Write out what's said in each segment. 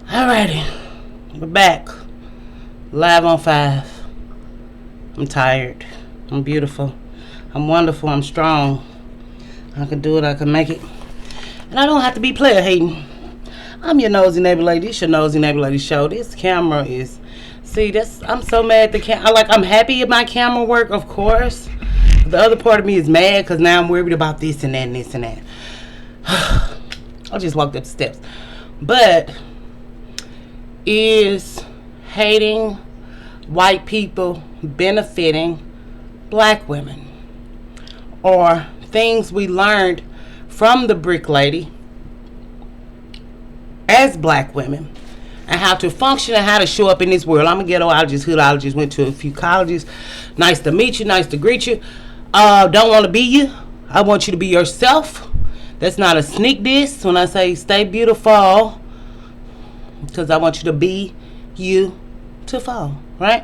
Alrighty, we're back. Live on 5. I'm tired. I'm beautiful. I'm wonderful. I'm strong. I can do it. I can make it. And I don't have to be player hating. I'm your nosy neighbor lady. This your nosy neighbor lady show. This camera is... See, I'm so mad at the I'm happy at my camera work, of course. The other part of me is mad because now I'm worried about this and that and this and that. I just walked up the steps. But... is hating white people benefiting black women, or things we learned from the brick lady as black women and how to function and how to show up in this world. I'm a ghettoologist, hoodologist, went to a few colleges. Nice to meet you, nice to greet you. Don't want to be you. I want you to be yourself. That's not a sneak diss when I say stay beautiful, because I want you to be you to fall, right?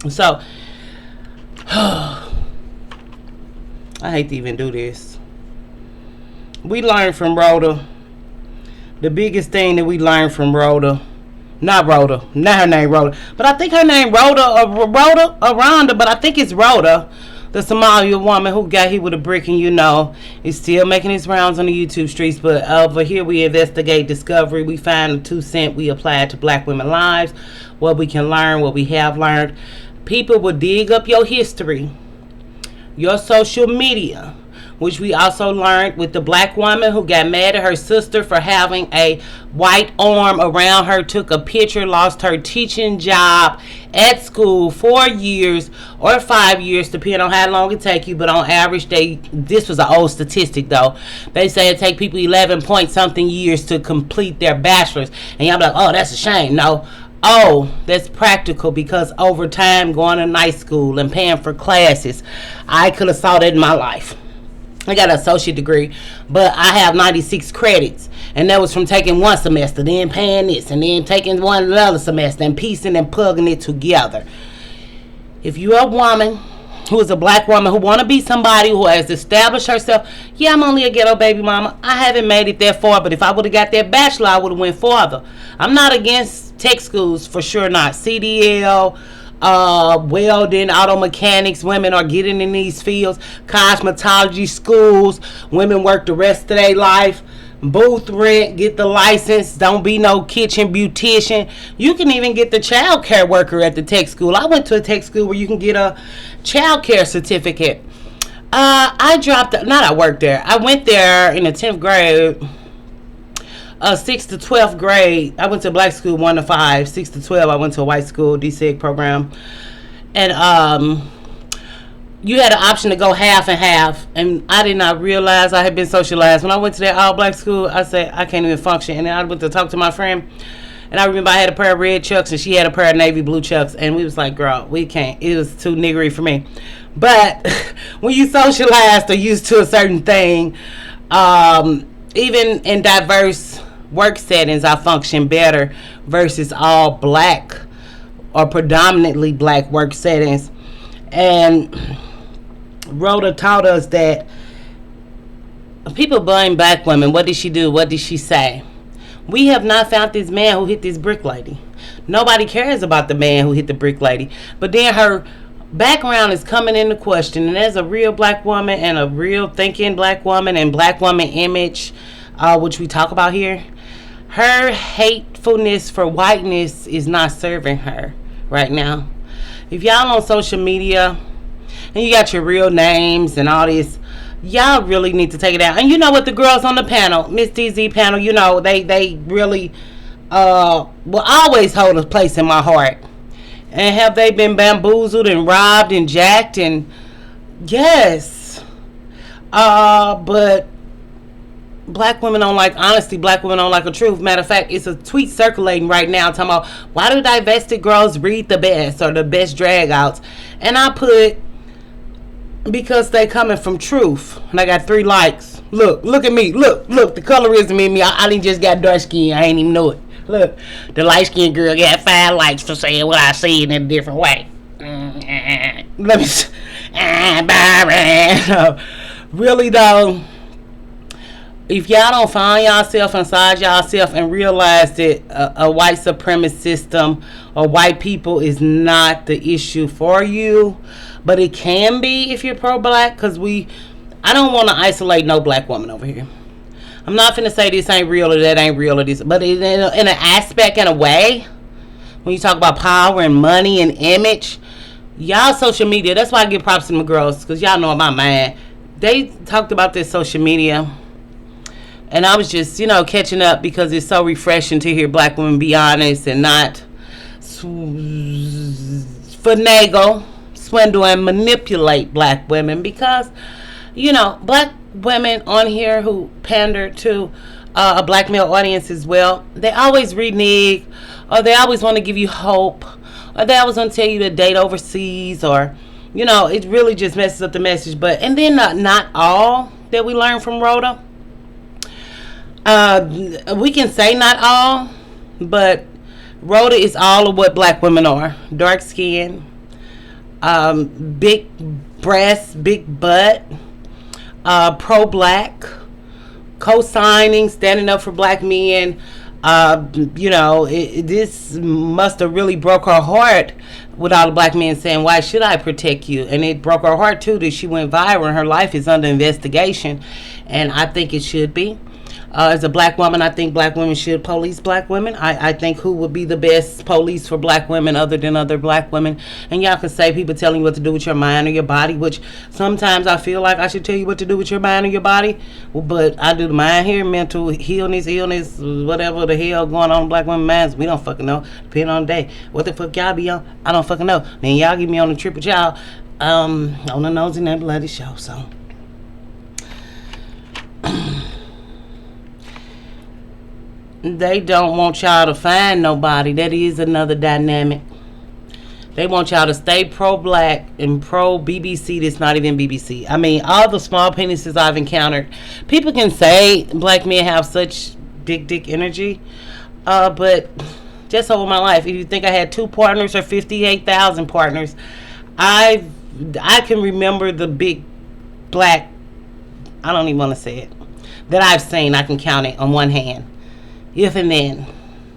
So, I hate to even do this. We learned from Rhoda. The biggest thing that we learned from Rhoda, not her name Rhoda, but I think her name Rhoda or Rhonda, but I think it's Rhoda, the Somalia woman who got hit with a brick and is still making his rounds on the YouTube streets. But over here we investigate discovery. We find a 2 cent we apply it to black women's lives, what we can learn, what we have learned. People will dig up your history, your social media, which we also learned with the black woman who got mad at her sister for having a white arm around her, took a picture, lost her teaching job at school 4 years or 5 years, depending on how long it take you. But on average, this was an old statistic though. They say it take people 11 point something years to complete their bachelor's. And y'all be like, oh, that's a shame. No. Oh, that's practical, because over time, going to night school and paying for classes, I could have saw that in my life. I got an associate degree, but I have 96 credits, and that was from taking one semester, then paying this, and then taking another semester, and piecing and plugging it together. If you're a woman who is a black woman who want to be somebody who has established herself, yeah, I'm only a ghetto baby mama. I haven't made it that far, but if I would have got that bachelor, I would have went farther. I'm not against tech schools, for sure not. CDL, welding, auto mechanics, women are getting in these fields. Cosmetology schools, women work the rest of their life. Booth rent, get the license, don't be no kitchen beautician. You can even get the child care worker at the tech school. I went to a tech school where you can get a child care certificate. I worked there. I went there in the 10th grade. 6th to 12th grade, I went to black school 1 to 5. 6 to 12, I went to a white school, DSEG program. And you had an option to go half and half. And I did not realize I had been socialized. When I went to that all black school, I said, I can't even function. And then I went to talk to my friend. And I remember I had a pair of red chucks and she had a pair of navy blue chucks. And we was like, girl, we can't. It was too niggery for me. But when you socialized or used to a certain thing, even in diverse work settings, I function better versus all black or predominantly black work settings. And Rhoda taught us that people blame black women. What did she do? What did she say? We have not found this man who hit this brick lady. Nobody cares about the man who hit the brick lady. But then her background is coming into question. And as a real black woman and a real thinking black woman and black woman image, which we talk about here, her hatefulness for whiteness is not serving her right now. If y'all on social media and you got your real names and all this, y'all really need to take it out. And you know what, the girls on the panel, Miss DZ panel, they really will always hold a place in my heart. And have they been bamboozled and robbed and jacked? And yes, but black women don't like honesty. Black women don't like the truth. Matter of fact, it's a tweet circulating right now talking about why do divested girls read the best or the best drag outs. And I put, because they coming from truth. And I got 3 likes. Look at me. Look, the colorism in me. I didn't just got dark skin. I ain't even know it. Look, the light skinned girl got 5 likes for saying what I see in a different way. Let me really though, If y'all don't find yourself inside yourself and realize that a white supremacist system or white people is not the issue for you, but it can be if you're pro-black, because I don't want to isolate no black woman over here. I'm not finna say this ain't real or that ain't real or this, but in an aspect, in a way, when you talk about power and money and image, y'all social media, that's why I give props to my girls, because y'all know my mind. They talked about this social media, and I was just, catching up, because it's so refreshing to hear black women be honest and not finagle, swindle, and manipulate black women, because, black women on here who pander to a black male audience as well, they always renege, or they always want to give you hope, or they always want to tell you to date overseas, or it really just messes up the message. But and then not all that we learn from Rhoda, we can say not all, but Rhoda is all of what black women are: dark skin, big breasts, big butt, pro-black, co-signing, standing up for black men. This must have really broke her heart with all the black men saying, why should I protect you? And it broke her heart too that she went viral and her life is under investigation, and I think it should be. As a black woman, I think black women should police black women. I think who would be the best police for black women other than other black women? And y'all can say people telling you what to do with your mind or your body, which sometimes I feel like I should tell you what to do with your mind or your body. But I do the mind here, mental illness, whatever the hell going on in black women's minds. We don't fucking know. Depending on the day. What the fuck y'all be on? I don't fucking know. Then y'all get me on the trip with y'all on the Nose and That Bloody show. So they don't want y'all to find nobody. That is another dynamic. They want y'all to stay pro-black and pro-BBC that's not even BBC. I mean, all the small penises I've encountered, people can say black men have such big dick energy, but just over my life, if you think I had 2 partners or 58,000 partners, I can remember the big black, I don't even want to say it, that I've seen. I can count it on one hand. If and then,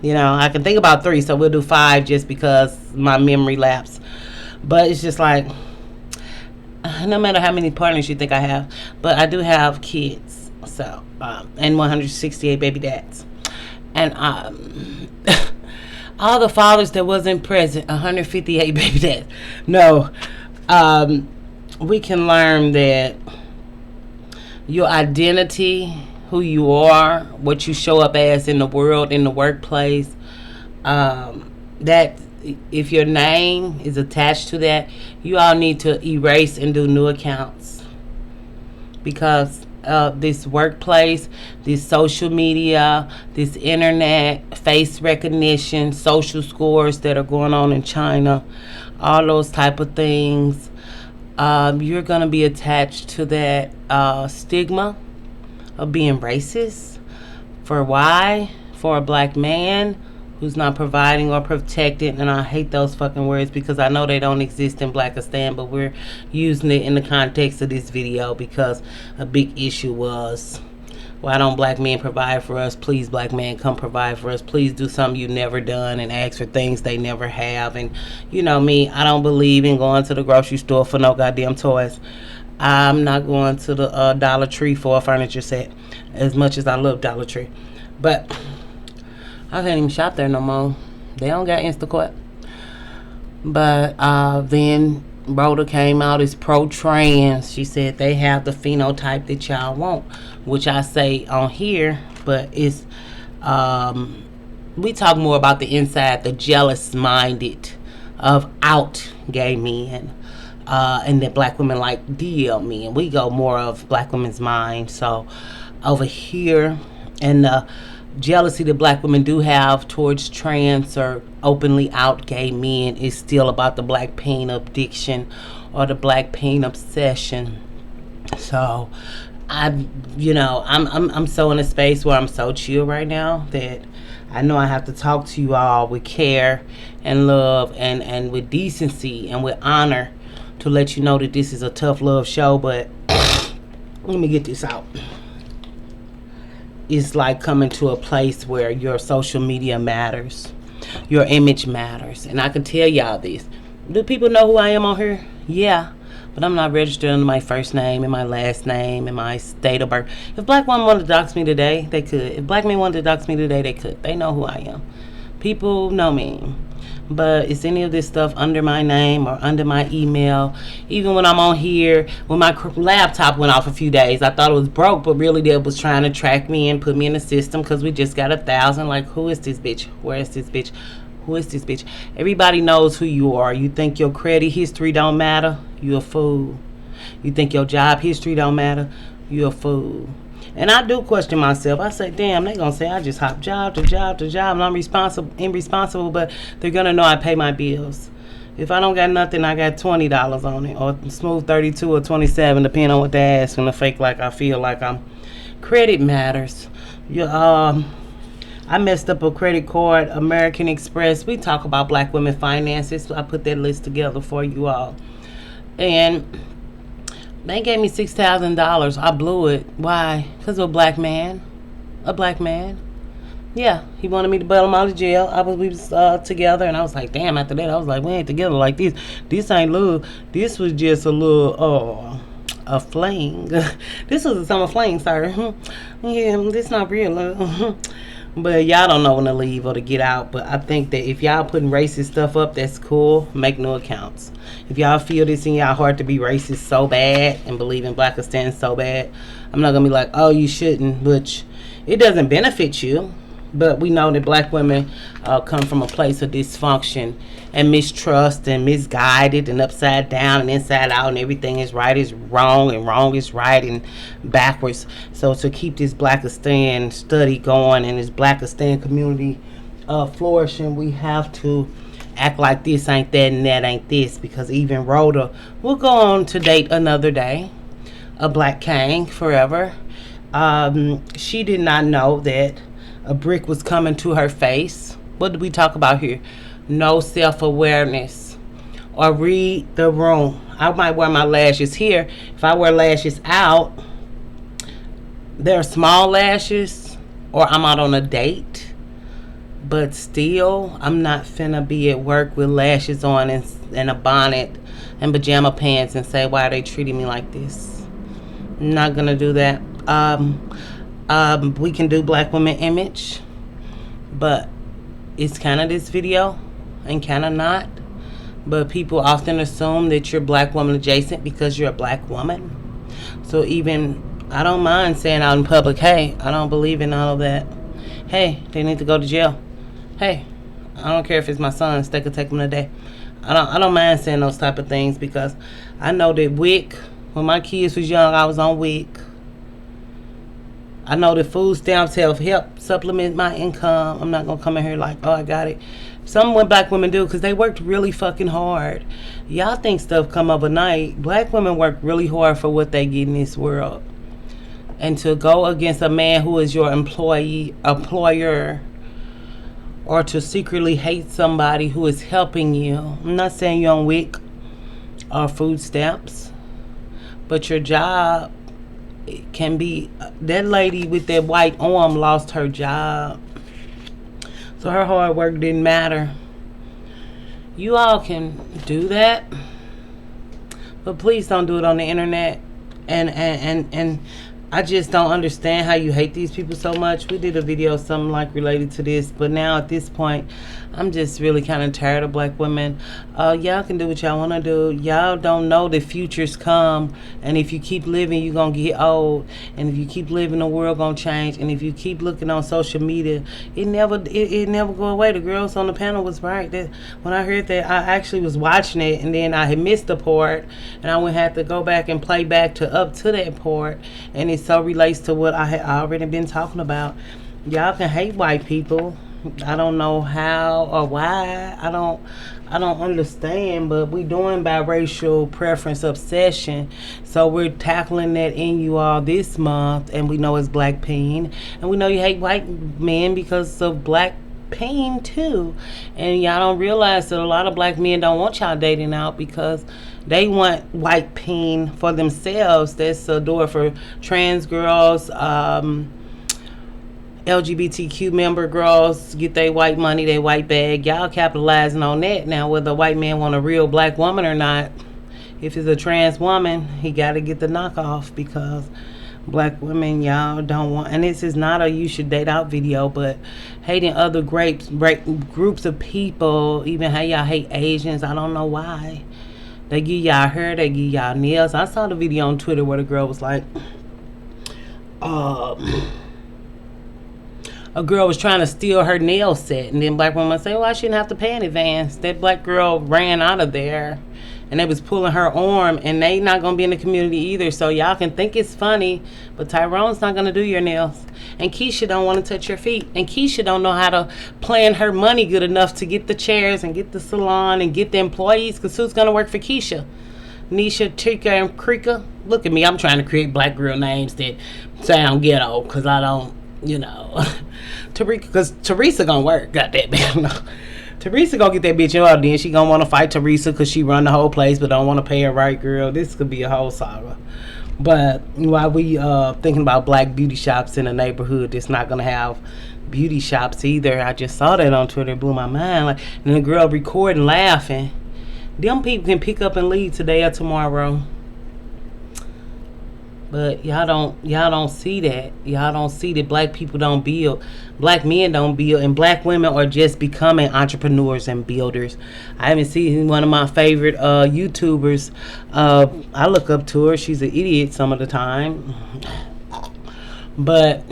I can think about 3, so we'll do 5 just because my memory lapse. But it's just like, no matter how many partners you think I have, but I do have kids, so and 168 baby dads, and all the fathers that wasn't present, 158 baby dads. No, we can learn that your identity, who you are, what you show up as in the world, in the workplace, that if your name is attached to that, you all need to erase and do new accounts, because this workplace, this social media, this internet, face recognition, social scores that are going on in China, all those type of things, you're going to be attached to that stigma of being racist. For why? For a black man who's not providing or protecting. And I hate those fucking words because I know they don't exist in Blackistan, but we're using it in the context of this video because a big issue was, why don't black men provide for us? Please, black men, come provide for us. Please do something you've never done and ask for things they never have. And you know me, I don't believe in going to the grocery store for no goddamn toys. I'm not going to the Dollar Tree for a furniture set, as much as I love Dollar Tree. But I can't even shop there no more. They don't got Instacart. But then Rhoda came out as pro-trans. She said they have the phenotype that y'all want, which I say on here, but it's we talk more about the inside, the jealous-minded of out gay men. And that black women like DL men. We go more of black women's mind. So over here, and the jealousy that black women do have towards trans or openly out gay men is still about the black pain addiction or the black pain obsession. So I'm so in a space where I'm so chill right now that I know I have to talk to you all with care and love and with decency and with honor, to let you know that this is a tough love show. But let me get this out. is like coming to a place where your social media matters, your image matters. And I can tell y'all this. Do people know who I am on here? Yeah. But I'm not registered under my first name and my last name and my state of birth. If black women wanted to dox me today, they could. If black men wanted to dox me today, they could. They know who I am. People know me. But is any of this stuff under my name or under my email? Even when I'm on here, when my laptop went off a few days, I thought it was broke, but really they was trying to track me and put me in the system because we just got 1,000. Like, who is this bitch? Where is this bitch? Who is this bitch? Everybody knows who you are. You think your credit history don't matter? You a fool. You think your job history don't matter? You a fool. And I do question myself. I say, damn, they gonna say I just hop job to job to job and I'm irresponsible, but they're gonna know I pay my bills. If I don't got nothing, I got $20 on it, or smooth 32 or 27, depending on what they ask, and to fake like I feel like I'm. Credit matters. I messed up a credit card, American Express. We talk about black women finances. I put that list together for you all. And they gave me $6,000. I blew it. Why? Because of a black man. A black man. Yeah, he wanted me to bail him out of jail. We was together, and I was like, damn, after that, I was like, we ain't together like this. This ain't little. This was just a little, a fling. This was a summer fling, sir. Yeah, this not real. But y'all don't know when to leave or to get out. But I think that if y'all putting racist stuff up, that's cool. Make new accounts. If y'all feel this in y'all heart to be racist so bad and believe in Blackistan so bad, I'm not going to be like, oh, you shouldn't. Which it doesn't benefit you. But we know that black women come from a place of dysfunction and mistrust and misguided and upside down and inside out, and everything is right is wrong and wrong is right and backwards. So to keep this Blackistan study going and this Blackistan community flourishing, we have to act like this ain't that and that ain't this, because even Rhoda will go on to date another day, a black king forever. She did not know that a brick was coming to her face. What did we talk about here? No self-awareness. Or read the room. I might wear my lashes here. If I wear lashes out, they're small lashes, or I'm out on a date. But still, I'm not finna be at work with lashes on and a bonnet and pajama pants and say, why are they treating me like this? I'm not gonna do that. We can do black women image, but it's kind of this video and kind of not. But people often assume that you're black woman adjacent because you're a black woman. So even, I don't mind saying out in public, hey, I don't believe in all of that. Hey, they need to go to jail. Hey, I don't care if it's my sons, they could take them today. I don't mind saying those type of things, because I know that WIC, when my kids was young, I was on WIC. I know that food stamps help supplement my income. I'm not going to come in here like, oh, I got it. Some black women do, because they worked really fucking hard. Y'all think stuff come overnight. Black women work really hard for what they get in this world. And to go against a man who is your employer, or to secretly hate somebody who is helping you. I'm not saying you're on WIC or food stamps, but your job, it can be. That lady with that white arm lost her job, so her hard work didn't matter. You all can do that, but please don't do it on the internet. And I just don't understand how you hate these people so much. We did a video something like related to this, but now at this point, I'm just really kind of tired of black women. Y'all can do what y'all want to do. Y'all don't know that futures come, and if you keep living, you're going to get old, and if you keep living, the world going to change, and if you keep looking on social media, it never go away. The girls on the panel was right. When I heard that, I actually was watching it, and then I had missed the part, and I would have to go back and play back to up to that part, and it so relates to what I had already been talking about. Y'all can hate white people. I don't know how or why. I don't understand, but we doing biracial preference obsession, so we're tackling that in you all this month. And we know it's Black Pain, and we know you hate white men because of Black Pain too. And y'all don't realize that a lot of black men don't want y'all dating out because they want white pain for themselves. That's a door for trans girls, LGBTQ member girls get their white money, their white bag. Y'all capitalizing on that now, whether a white man want a real black woman or not. If it's a trans woman, he got to get the knockoff, because black women, y'all don't want. And this is not a you should date out video, but hating other groups of people, even how y'all hate Asians. I don't know why. They give y'all hair, they give y'all nails. I saw the video on Twitter where the girl was like, a girl was trying to steal her nail set, and then black woman say, well, I shouldn't have to pay in advance. That black girl ran out of there, and they was pulling her arm, and they not going to be in the community either. So y'all can think it's funny, but Tyrone's not going to do your nails. And Keisha don't want to touch your feet. And Keisha don't know how to plan her money good enough to get the chairs and get the salon and get the employees, because who's going to work for Keisha? Nisha, Tika, and Krika. Look at me. I'm trying to create black girl names that sound ghetto, because I don't, because Teresa gonna work. Got that bitch. Teresa gonna get that bitch in order. Then she gonna want to fight Teresa because she run the whole place, but don't want to pay her right, girl. This could be a whole saga. But while we thinking about black beauty shops in the neighborhood that's not gonna have beauty shops either, I just saw that on Twitter. It blew my mind. Like, and the girl recording laughing. Them people can pick up and leave today or tomorrow. But y'all don't see that. Y'all don't see that black people don't build. Black men don't build. And black women are just becoming entrepreneurs and builders. I haven't seen one of my favorite YouTubers. I look up to her. She's an idiot some of the time. But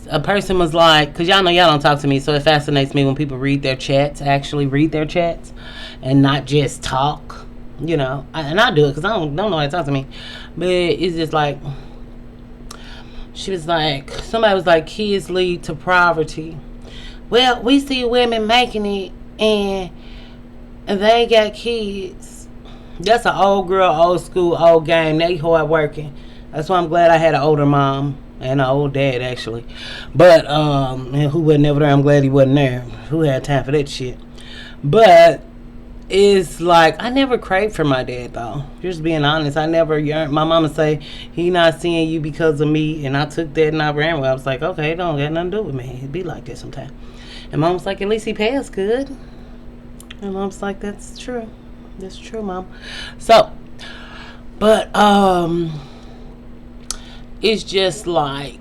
a person was like, because y'all know y'all don't talk to me, so it fascinates me when people read their chats, actually read their chats, and not just talk. And I do it because I don't know how to talk to me. But it's just like, she was like, somebody was like, kids lead to poverty. Well, we see women making it and they got kids. That's an old girl, old school, old game. They hard working. That's why I'm glad I had an older mom and an old dad, actually. But who was never there. I'm glad he wasn't there. Who had time for that shit? But it's like, I never craved for my dad, though. Just being honest, I never yearned. My mama say, he not seeing you because of me. And I took that and I ran with it. I was like, okay, it don't got nothing to do with me. It be like that sometimes. And mom was like, at least he pays good. And mom's like, that's true. That's true, mom. So, but, it's just like,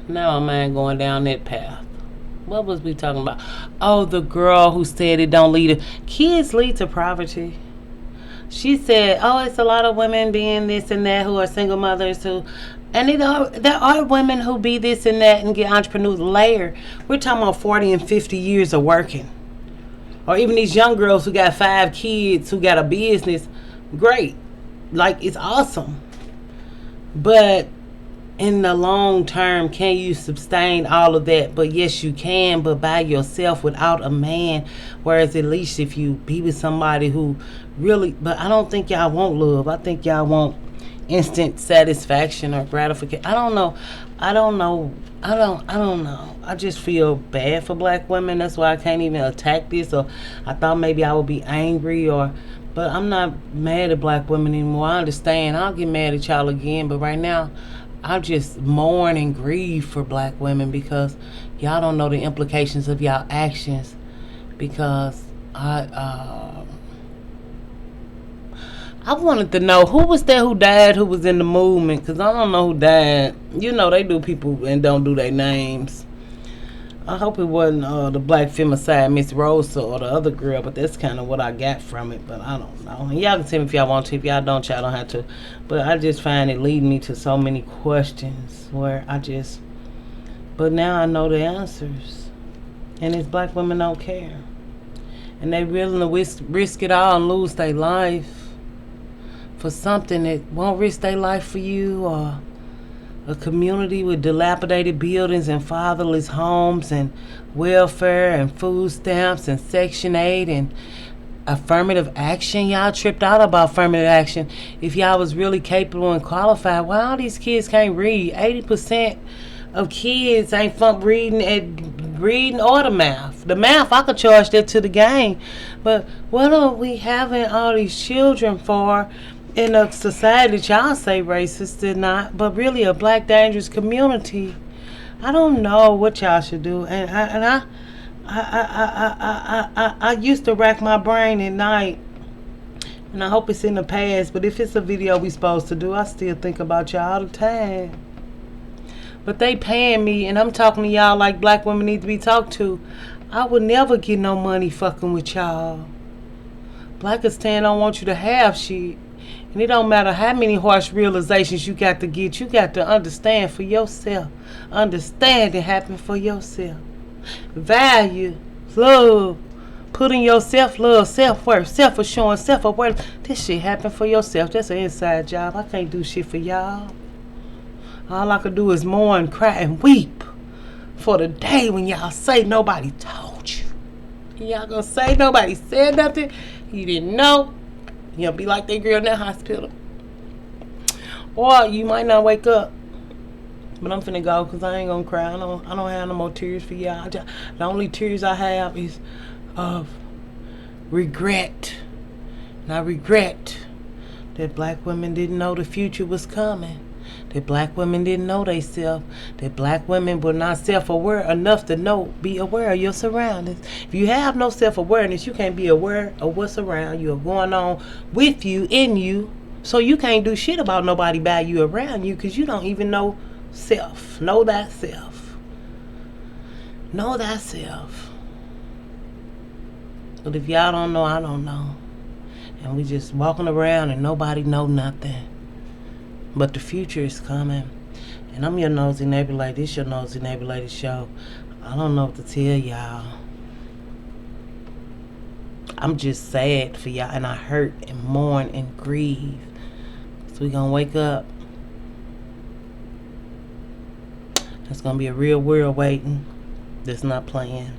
now I'm ain't going down that path. What was we talking about? Oh, the girl who said it don't lead to... Kids lead to poverty. She said, oh, it's a lot of women being this and that who are single mothers who... And there are women who be this and that and get entrepreneurs later. We're talking about 40 and 50 years of working. Or even these young girls who got 5 kids, who got a business. Great. Like, it's awesome. But in the long term, can you sustain all of that? But yes, you can, but by yourself without a man. Whereas at least if you be with somebody who really, but I don't think y'all want love. I think y'all want instant satisfaction or gratification. I don't know. I don't know. I just feel bad for black women. That's why I can't even attack this. Or I thought maybe I would be angry, but I'm not mad at black women anymore. I understand. I'll get mad at y'all again, but right now I just mourn and grieve for black women because y'all don't know the implications of y'all actions. Because I wanted to know who was there who died, who was in the movement, because I don't know who died. They do people and don't do their names. I hope it wasn't the black femicide, Miss Rosa, or the other girl, but that's kind of what I got from it, but I don't know. And y'all can tell me if y'all want to. If y'all don't, y'all don't have to. But I just find it leading me to so many questions where but now I know the answers. And these black women don't care. And they willing to risk it all and lose their life for something that won't risk their life for you, or a community with dilapidated buildings and fatherless homes and welfare and food stamps and Section 8 and affirmative action. Y'all tripped out about affirmative action. If y'all was really capable and qualified, why all these kids can't read? 80% of kids ain't fun reading or the math. The math, I could charge that to the game. But what are we having all these children for in a society that y'all say racist or not, but really a black dangerous community I don't know what y'all should do, and I used to rack my brain at night, and I hope it's in the past. But if it's a video we supposed to do, I still think about y'all all the time. But they paying me, and I'm talking to y'all like black women need to be talked to. I would never get no money fucking with y'all. Blackistan don't want you to have shit. And it don't matter how many harsh realizations you got to get. You got to understand for yourself. Understand it happen for yourself. Value, love, putting yourself, love, self-worth, self-assurance, self-awareness. This shit happen for yourself. That's an inside job. I can't do shit for y'all. All I could do is mourn, cry, and weep for the day when y'all say nobody told you. Y'all gonna say nobody said nothing? You didn't know? You'll be like that girl in that hospital. Or you might not wake up. But I'm finna go because I ain't gonna cry. I don't have no more tears for y'all. The only tears I have is of regret. And I regret that black women didn't know the future was coming. That black women didn't know they self. That black women were not self-aware enough to be aware of your surroundings. If you have no self-awareness, you can't be aware of what's around you or going on with you, in you. So you can't do shit about nobody by you around you because you don't even know self. Know thyself. Know thyself. But if y'all don't know, I don't know. And we just walking around and nobody know nothing. But the future is coming. And I'm your nosy neighbor like this, your nosy neighbor lady show. I don't know what to tell y'all. I'm just sad for y'all, and I hurt and mourn and grieve. So we gonna wake up. It's gonna be a real world waiting that's not playing.